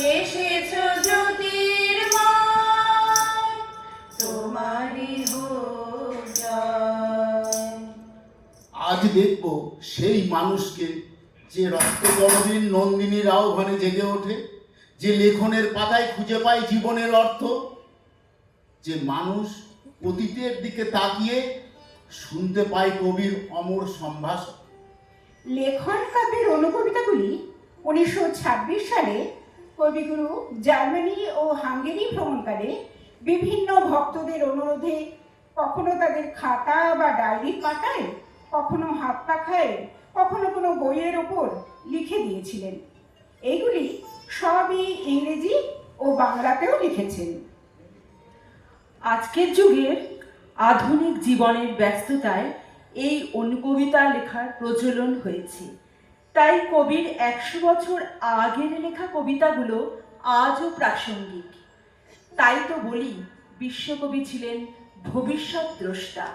এসেছো জ্যোতির্ময়, তোমারই হোক জয়। আজ দেখব সেই মানুষকে যে রক্তগরবীর নন্দিনীর আহ্বানে জেগে ওঠে, যে লেখনের পাতায় খুঁজে পায় জীবনের অর্থ, যে মানুষ অতীতের দিকে তাকিয়ে শুনতে পায় কবির অমর সম্ভাষণ। লেখন কাব্যের অনুকবিতাগুলি 1926 সালে কবিগুরু জার্মানি ও হাঙ্গেরি ভ্রমণকালে বিভিন্ন ভক্তদের অনুরোধে কখনো তাদের খাতা বা ডায়েরির পাতায়, কখনো হাত পাখায়, কখনো কোনো বইয়ের ওপর লিখে দিয়েছিলেন। এইগুলি সবই ইংরেজি ও বাংলাতেও লিখেছেন। আজকের যুগের আধুনিক জীবনের ব্যস্ততায় এই অনুকবিতা লেখার প্রচলন হয়েছে, তাই কবির 100 বছর আগের লেখা কবিতাগুলো আজও প্রাসঙ্গিক। তাই তো বলি, বিশ্বকবি ছিলেন ভবিষ্যৎ দ্রষ্টা।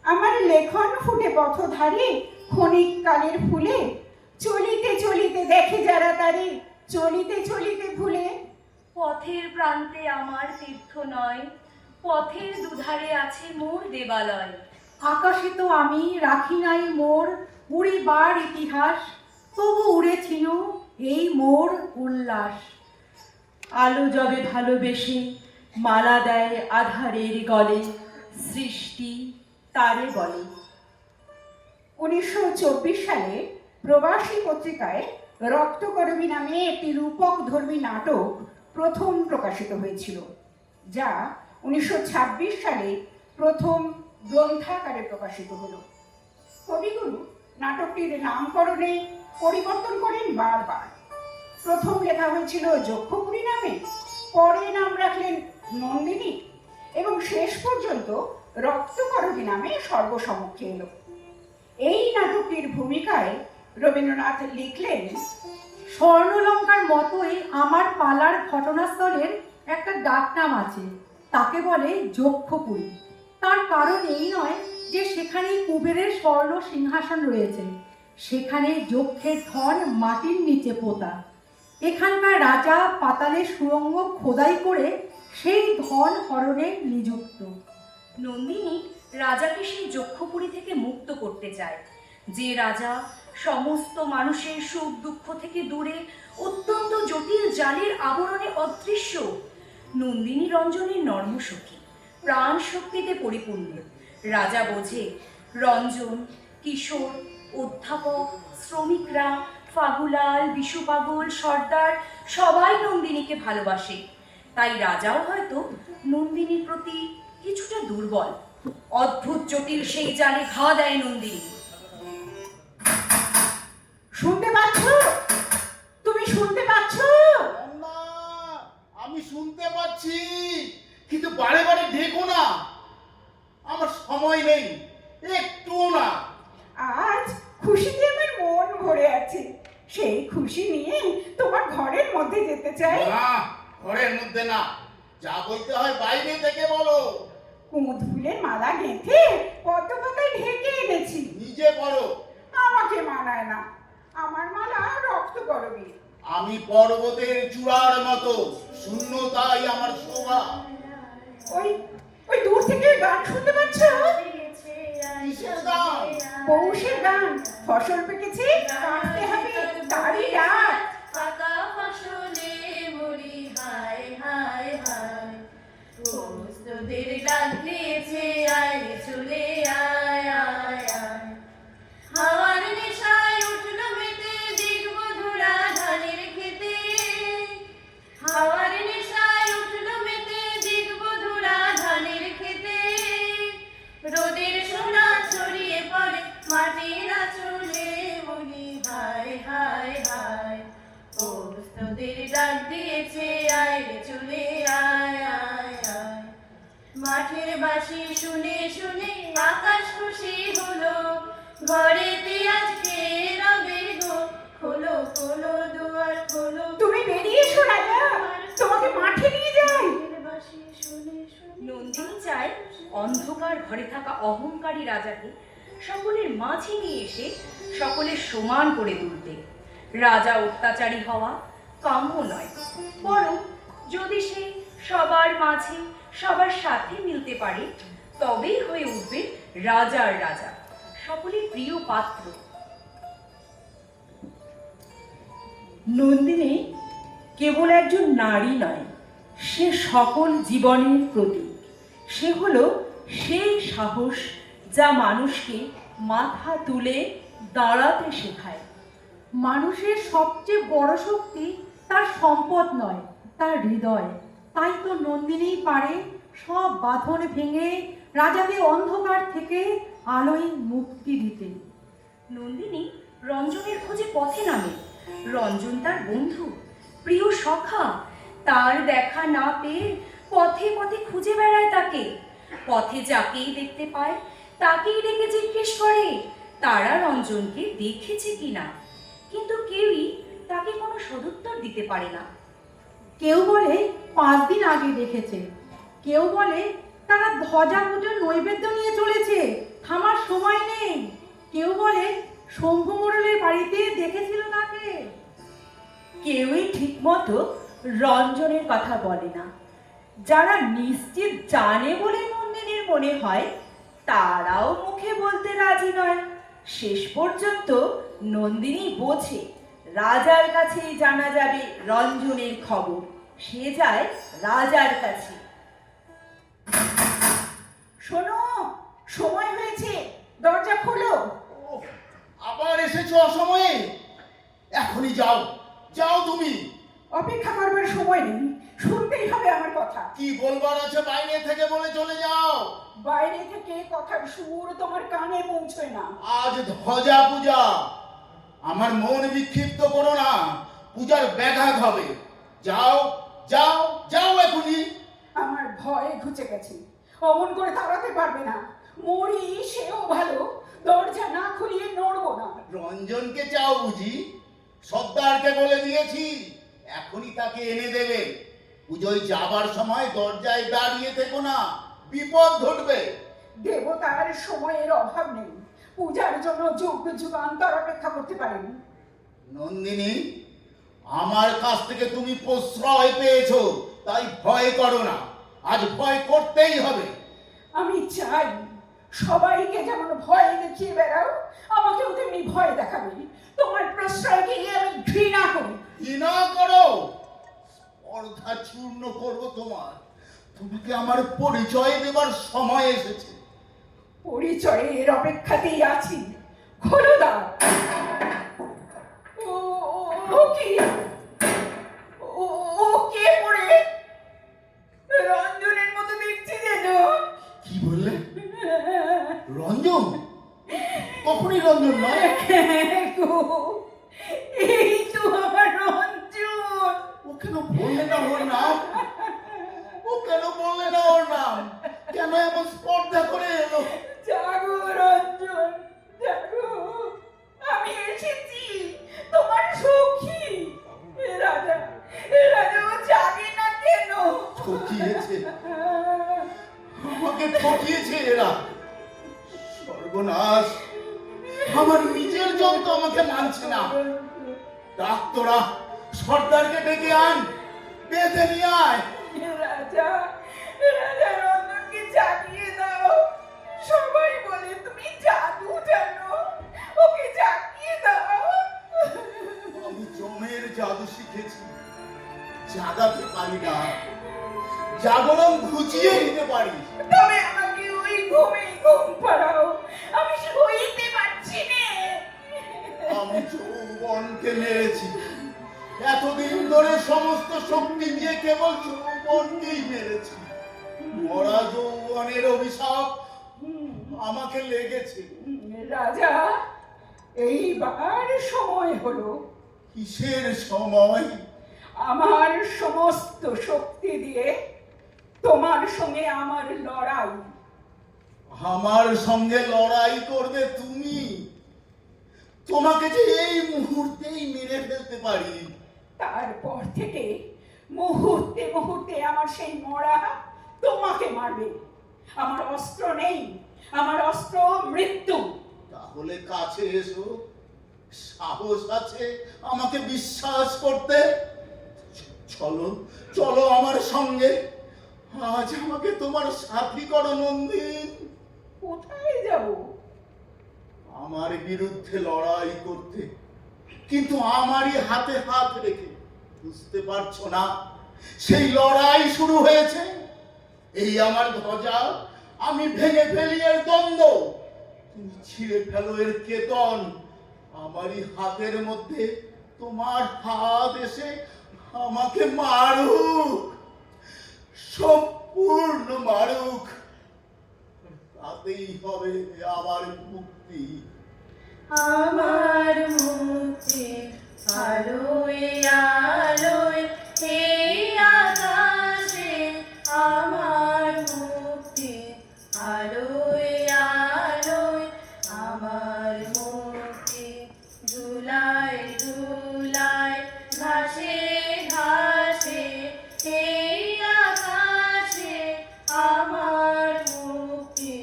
আমার লেখন ফুটে পথধারে ক্ষণিক কালের ফুলে, চলিতে চলিতে দেখে যারা তারে, চলিতে চলিতে ভুলে। পথের প্রান্তে আমার তীর্থ নয়, পথের দুধারে আছে মোর দেবালয়। আকাশে তো আমি রাখি নাই মোর উড়িবার ইতিহাস, তবু উড়েছিল এই মোর উল্লাস। আলো যবে ভালোবেসে মালা দেয় আধারের গলে, সৃষ্টি তারে বলে। 1924 সালে প্রবাসী পত্রিকায় রক্তকরবী নামে একটি রূপক ধর্মী নাটক প্রথম প্রকাশিত হয়েছিল, যা 1926 সালে প্রথম গ্রন্থাকারে প্রকাশিত হলো। কবিগুরু নাটকটির নামকরণে পরিবর্তন করেন বারবার। প্রথম লেখা হয়েছিল যক্ষপুরী নামে, পরে নাম রাখলেন নন্দিনী, এবং শেষ পর্যন্ত রক্তকরবী নামে সর্বসমক্ষে এলো। এই নাটকটির ভূমিকায় রবীন্দ্রনাথ লিখলেন, স্বর্ণলঙ্কার মতোই আমার পালার ঘটনাস্থলের একটা ডাকনাম আছে, তাকে বলে যক্ষপুরী। তার কারণ এই নয় যে সেখানে কুবেরের স্বর্ণ সিংহাসন রয়েছে, সেখানে যক্ষের ধন মাটির নিচে পোতা। এখানকার রাজা পাতালে সুড়ঙ্গ খোদাই করে সেই ধন হরণে নিযুক্ত। নন্দিনী রাজাকে সেই যক্ষপুরী থেকে মুক্ত করতে চায়, যে রাজা সমস্ত মানুষের সুখ দুঃখ থেকে দূরে অত্যন্ত জটিল জালের আবরণে অদৃশ্য। নন্দিনী রঞ্জনের নর্মসখী, প্রাণ শক্তিতে পরিপূর্ণ। রাজা বোঝে রঞ্জন, কিশোর, অধ্যাপক, শ্রমিকরা, ফাগুলাল, বিশুপাগল, সর্দার সবাই নন্দিনীকে ভালোবাসে। তাই রাজাও হয়তো নন্দিনীর প্রতি কিছুটা দুর্বল। অদ্ভুত জটিল সেই জালে ঘা দেয় নন্দিনী। শুনতে পাচ্ছ? তুমি শুনতে পাচ্ছ? না, আমি শুনতে পাচ্ছি, কিন্তু বারে বারে ঢেকো না, আমার সময় নেই, একটুও না। আজ খুশিতে আমার মন ভরে আছে, সেই খুশি নিয়ে তোমার ঘরের মধ্যে যেতে চাই। না, ঘরের মধ্যে না, যা বলতে হয় বাইরে থেকে বলো। কুমুদ ফুলের মালা গেঁথে পদ্ম পাতায় ঢেকে এনেছি। নিজে পড়ো। আমাকে মানায় না, আমার মালা রক্ত গরমে। আমি পর্বতের চূড়ার মতো, শূন্যতাই আমার শোভা। ওই ওই দূর থেকে গান শুনতে পাচ্ছ? কিসের গান? পৌষের গান। ফসল পেকেছে, কাটতে হবে, তারই ডাক। পাকা ফসলে মরি হায় হায় হায়, তোদের ডাক দিয়েছে আয় চলে আয় আয় আয়। হাওয়ার নেশায় উঠল মেতে দেখব ধরা ধানের খেতে, হাওয়ার নেশায় উঠল মেতে দেখব ধরা ধানের খেতে। রোদের সোনা ছড়িয়ে পড়ে মাটির আঁচলে মরি হায় হায় হায়, তোদের ডাক দিয়েছে আয় চলে আয় আয় আয়। মাঠের বাঁশি শুনে শুনে আকাশ খুশি হলো, ঘরেতে আজকে রবে গো, খোলো খোলো দুয়ার খোলো। তুমি বেরিয়ে এসো রাজা, তোমাকে মাঠে নিয়ে যাই। নন্দিনী চায় অন্ধকার ঘরে থাকা অহংকারী রাজাকে সকলের মাঝে নিয়ে এসে সকলের সমান করে তুলতে। রাজা অত্যাচারী হওয়া, কাম্য নয়। বরং যদি সে সবার মাঝে সবার সাথে মিলতে পারে, তবেই হয়ে উঠবে রাজার রাজা, সকলের প্রিয় পাত্র। নন্দিনী কেবল একজন নারী নয়, সে সকল জীবনের প্রতীক। সে হলো সেই সাহস যা মানুষকে মাথা তুলে দাঁড়াতে শেখায়। মানুষের সবচেয়ে বড় শক্তি তার সম্পদ নয়, তার হৃদয়। তাই তো নন্দিনী পারে সব বাঁধন ভেঙে রাজাকে অন্ধকার থেকে আলোয় মুক্তি দিতে। নন্দিনী রঞ্জনের খোঁজে পথে নামে। রঞ্জন তার বন্ধু, প্রিয় সখা। তার দেখা না পেয়ে পথে পথে খুঁজে বেড়ায় তাকে। পথে যাকেই দেখতে পায় তাকেই ডেকে জিজ্ঞেস করে তারা রঞ্জনকে দেখেছে কিনা, কিন্তু কেউই তাকে কোনো সদুত্তর দিতে পারে না। কেউ বলে 5 দিন আগে দেখেছে, কেউ বলে তারা ধ্বজা পুজোর নৈবেদ্য নিয়ে চলেছে, থামার সময় নেই। কেউ বলে শম্ভু মোড়লের বাড়িতে দেখেছিল তাকে। কেউই ঠিক মতো রঞ্জনের কথা বলে না। যারা নিশ্চিত জানে বলে নন্দিনীর মনে হয়, তারাও মুখে বলতে রাজি নয়। শেষ পর্যন্ত নন্দিনী বোঝে রাজার কাছেই জানা যাবে রঞ্জনের খবর। সে যায় রাজার কাছে। শোনো, সময় হয়েছে, দরজা খোলো। ওহ, আবার এসেছো অসময়ে। এখনই যাও, যাও তুমি। অপেক্ষা করবার সময় নেই, শুনতেই হবে আমার কথা। কি বলবার আছে বাইরে থেকে বলে চলে যাও। বাইরে থেকে কথার সুর তোমার কানে পৌঁছয় না। আজ ধ্বজা পূজা, আমার মন বিক্ষিপ্ত করো না, পূজার ব্যাঘাত হবে। যাও যাও যাও এখনই। আমার ভয়ে ঘুচে গেছে, অমন করে তাড়াতে পারবে না। মরি সেও ভালো, দরজা না খুলিয়ে নড়বো না। রঞ্জনকে চাও বুঝি? সর্দারকে বলে দিয়েছি, এখনই তাকে এনে দেবে। পুজোয় যাবার সময় দরজায় দাঁড়িয়ে থেকো না, বিপদ ঘটবে। দেবতার সময়ের অভাব নেই, পূজার জন্য যুগ যুগান্তর অপেক্ষা করতে পারেন। নন্দিনী, আমার কাছ থেকে তুমি প্রশ্রয় পেয়েছো, তাই ভয় করো না। আজ ভয় করতেই হবে। আমি চাই সবাইকে যেমন ভয় দেখিয়ে বেড়াও, আমাকেও তেমনি ভয় দেখাবে। তোমার প্রশ্রয়কে আমি ঘৃণা করি। ঘৃণা করো, স্পর্ধা চূর্ণ করবো তোমার। তোমাকে আমার পরিচয় দেবার সময় এসেছে। পরিচয়ের অপেক্ষাতেই আছি, খোলো দ্বার। ও ও কি, ও কে পড়ে? রঞ্জনের মতো দেখছি যেন। কি বললে? রঞ্জন? কখনই রঞ্জন নয়। গো, এই তো আমার রঞ্জন। ও কেন বললে না ওর নাম? ও কেন বললে না ওর নাম? কেন এমন স্পর্ধা করে এলো? জাগো রঞ্জন, জাগো, আমি এসেছি, তোমার সখী। রাজা, রাজা ও জাগে না কেন? ঠকিয়েছে, আমাকে ঠকিয়েছে এরা। সর্বনাশ, আমার নিজের জন তো আমাকে মানছে না। ডাক্তারা, সর্দারকে ডেকে আন, বেঁধে নিয়ে আয়। রাজা, রাজা রঞ্জনকে জাগিয়ে দাও। সবাই বলে তুমি জাদু জানো, ওকে জাগিয়ে দাও। আমি জমের জাদু শিখেছি, জাগাতে পারি না, জাগরণ ঘুচিয়ে নিতে পারি। তবে আমাকে ওই ঘুমেই ঘুম পাড়াও, আমি সইতে পারছি না। আমি যৌবনকে মেরেছি, এতদিন ধরে সমস্ত শক্তি দিয়ে কেবল যৌবনকেই মেরেছি। মরা যৌবনের অভিশাপ আমাকে লেগেছে। রাজা, এইবার সময় হলো। কিসের সময়? আমার সমস্ত শক্তি দিয়ে তোমার সঙ্গে আমার লড়াই। আমার সঙ্গে লড়াই করবে তুমি? তোমাকে যে এই মুহূর্তেই মেরে ফেলতে পারি। তারপর থেকে মুহূর্তে মুহূর্তে আমার সেই মরা তোমাকে মারবে। আমার অস্ত্র নেই, আমার অস্ত্র মৃত্যু। তাহলে কাছে এসো, সাহস আছে আমাকে বিশ্বাস করতে? চলো চলো আমার সঙ্গে, আজ আমাকে তোমার সাথী করো নন্দিন। কোথায় যাব? আমার বিরুদ্ধে লড়াই করতে, কিন্তু আমারই হাতে হাত রেখে। বুঝতে পারছো না সেই লড়াই শুরু হয়েছে? এই আমার ধ্বজা, আমি ভেঙে ফেলি এর দ্বন্দ্ব, তুমি ছিঁড়ে ফেলো এর কেতন। আমারই হাতের মধ্যে তোমার হাত এসে আমাকে মারুক, সম্পূর্ণ মারুক, তাতেই হবে আমার মুক্তি। আমার মুক্তি আলোয় আলোয় এই আকাশে, আমার মুক্তি আলোয় আলোয়, আমার মুক্তি ধুলায় ধুলায় ঘাসে ঘাসে এই আকাশে, আমার মুক্তি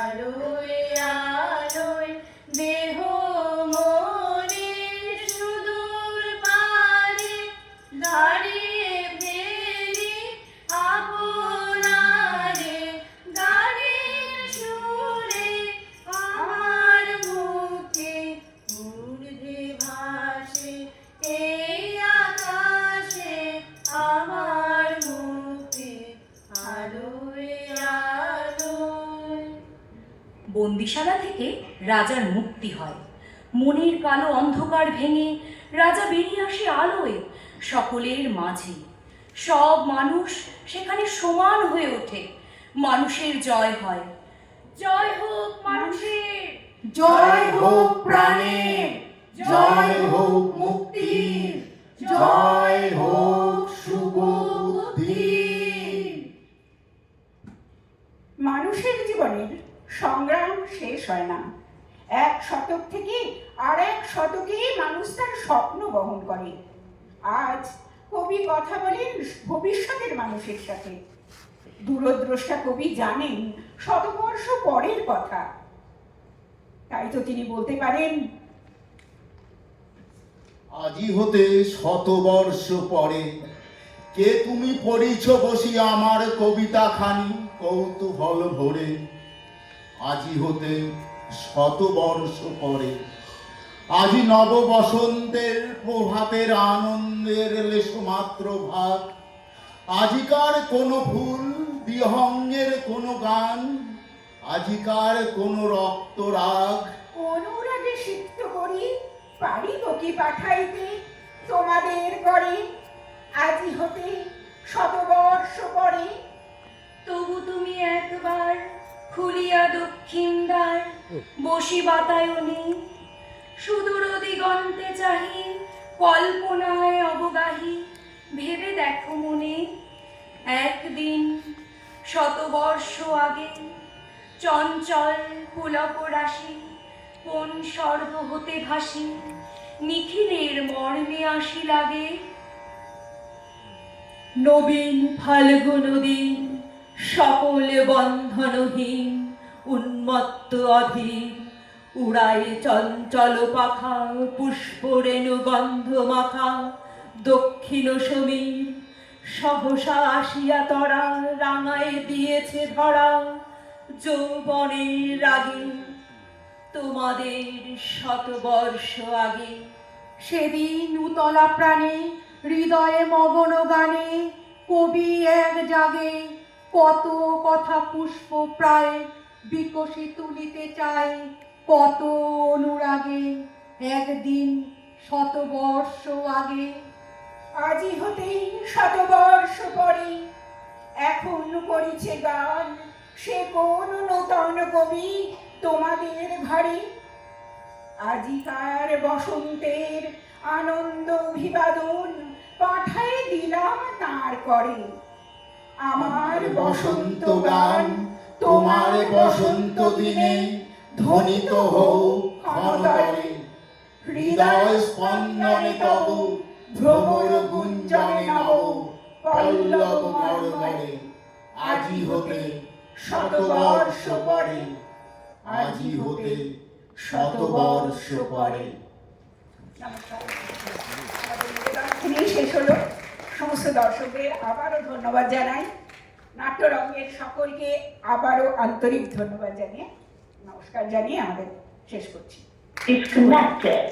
আলোয় আলোয়, দেহ মনের সুদূর পারে দাঁড়িয়ে ফেলি আপনারে, গানের সুরে আমার মুক্তি ঊর্ধ্বে ভাসে এই আকাশে, আমার মুক্তি আলোয় আলোয়। বন্দিশালা থেকে রাজার মুক্তি হয়। মনের কালো অন্ধকার ভেঙে রাজা বেরিয়ে আসে আলোয়, সকলের মাঝে। সব মানুষ সেখানে সমান হয়ে ওঠে, মানুষের জয় হয়। জয় হোক মানুষের, জয় হোক প্রাণের, জয় হোক মুক্তির, জয় হোক শুভ বুদ্ধির। মানুষের জীবনের সংগ্রাম শেষ হয় না। এক শতক থেকে আর এক শতকে মানুষ তার স্বপ্ন বহন করে। আজ কবি কথা বলেন ভবিষ্যতের মানুষের সাথে। দূরদ্রষ্টা কবি জানেন শতবর্ষ পরের কথা, তাই তো তিনি বলতে পারেন, আজি হতে 100 বর্ষ পরে কে তুমি পড়িছ বসি আমার কবিতা খানি কৌতূহল ভরে। আজি হতে 100 বর্ষ পরে, আজি নব বসন্তের প্রভাতের আনন্দের লেশমাত্র ভাগ। আজিকার কোন ফুল বিহঙ্গের কোন গান, আজিকার কোন রক্ত রাগ। অনুরাগে সিক্ত করি পারিব কি পাঠাইতে তোমাদের করে। আজি হতে 100 বর্ষ পরে, তবু তুমি একবার খুলিয়া দক্ষিণ দ্বার, বসি বাতায়নে সুদূর দিগন্তে চাহি, কল্পনায় অবগাহী ভেবে দেখো মনে। একদিন 100 বর্ষ আগে চঞ্চল পুলক রাশি কোন স্বর্গ হতে ভাসি, নিখিলের মর্মে আসি লাগে। নবীন ফাল্গুন দিন সকল বন্ধনহীন, উন্মত্ত অধীর উড়ায় চঞ্চল পাখা, পুষ্প রেণু গন্ধ মাখা দক্ষিণ সমীর। সহসা আসিয়া তরা রাঙায় দিয়েছে ধরা, যৌবনের রাগে তোমাদের 100 বর্ষ আগে। সেদিন উতলা প্রাণে হৃদয়ে মগন গানে, কবি এক জাগে কত কথা পুষ্প প্রায় বিকশি তুলিতে চায়, কত অনুরাগে একদিন 100 বর্ষ আগে। আজি হতেই 100 বর্ষ পরে, এখন করিছে গান সে কোন নূতন কবি তোমাদের ঘরে। আজিকার বসন্তের আনন্দ অভিবাদন পাঠায় দিলাম তার করে। আমার বসন্ত গান তোমার বসন্ত দিনে ধ্বনিত হোক ক্ষণতরে। হৃদয় স্পন্দনে তব ভ্রমর গুঞ্জনে নব পল্লব মর্মরে। আজি হতে 100 বর্ষ পরে, আজি হতে 100 বর্ষ পরে। নমস্কার। আমাদের নিবেদন এখানেই শেষ হলো। সমস্ত সমস্ত দর্শকদের আবারও ধন্যবাদ জানাই। নাট্যরঙ্গের সকলকে আবারও আন্তরিক ধন্যবাদ জানিয়ে নমস্কার জানিয়ে আমাদের শেষ করছি। Disconnected.